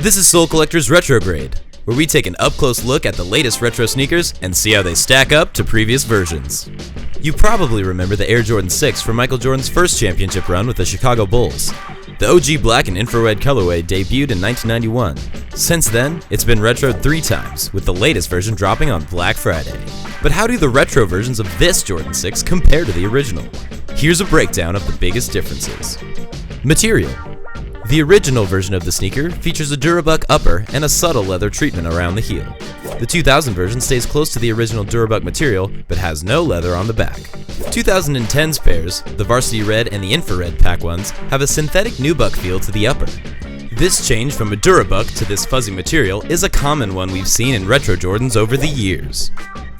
This is Soul Collector's Retrograde, where we take an up-close look at the latest retro sneakers and see how they stack up to previous versions. You probably remember the Air Jordan 6 from Michael Jordan's first championship run with the Chicago Bulls. The OG black and infrared colorway debuted in 1991. Since then, it's been retroed 3 times, with the latest version dropping on Black Friday. But how do the retro versions of this Jordan 6 compare to the original? Here's a breakdown of the biggest differences. Material. The original version of the sneaker features a Durabuck upper and a subtle leather treatment around the heel. The 2000 version stays close to the original Durabuck material, but has no leather on the back. 2010's pairs, the Varsity Red and the Infrared pack ones, have a synthetic nubuck feel to the upper. This change from a Durabuck to this fuzzy material is a common one we've seen in retro Jordans over the years.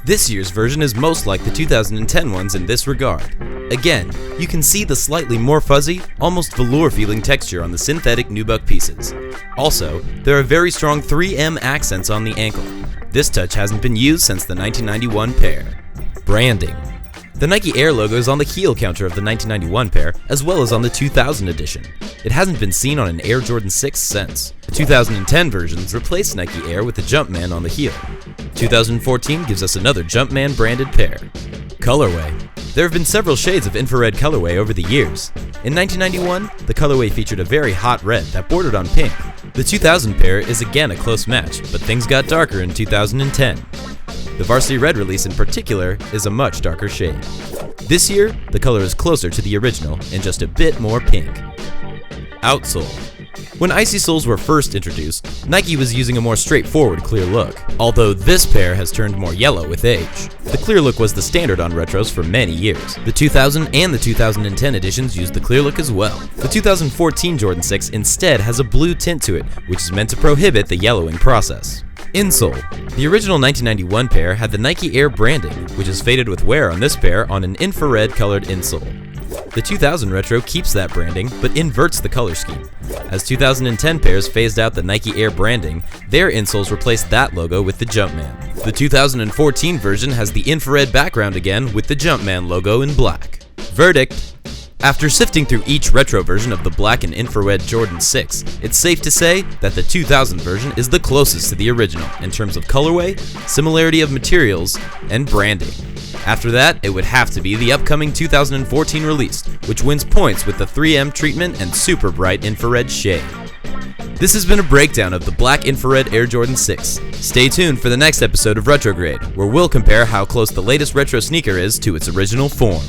This year's version is most like the 2010 ones in this regard. Again, you can see the slightly more fuzzy, almost velour-feeling texture on the synthetic nubuck pieces. Also, there are very strong 3M accents on the ankle. This touch hasn't been used since the 1991 pair. Branding. The Nike Air logo is on the heel counter of the 1991 pair, as well as on the 2000 edition. It hasn't been seen on an Air Jordan 6 since. The 2010 versions replaced Nike Air with the Jumpman on the heel. 2014 gives us another Jumpman branded pair. Colorway. There have been several shades of infrared colorway over the years. In 1991, the colorway featured a very hot red that bordered on pink. The 2000 pair is again a close match, but things got darker in 2010. The Varsity Red release in particular is a much darker shade. This year, the color is closer to the original and just a bit more pink. Outsole. When icy soles were first introduced, Nike was using a more straightforward clear look, although this pair has turned more yellow with age. The clear look was the standard on retros for many years. The 2000 and the 2010 editions used the clear look as well. The 2014 Jordan 6 instead has a blue tint to it, which is meant to prohibit the yellowing process. Insole. The original 1991 pair had the Nike Air branding, which is faded with wear on this pair on an infrared colored insole. The 2000 retro keeps that branding, but inverts the color scheme. As 2010 pairs phased out the Nike Air branding, their insoles replaced that logo with the Jumpman. The 2014 version has the infrared background again with the Jumpman logo in black. Verdict. After sifting through each retro version of the black and infrared Jordan 6, it's safe to say that the 2000 version is the closest to the original in terms of colorway, similarity of materials, and branding. After that, it would have to be the upcoming 2014 release, which wins points with the 3M treatment and super bright infrared shade. This has been a breakdown of the black infrared Air Jordan 6. Stay tuned for the next episode of Retrograde, where we'll compare how close the latest retro sneaker is to its original form.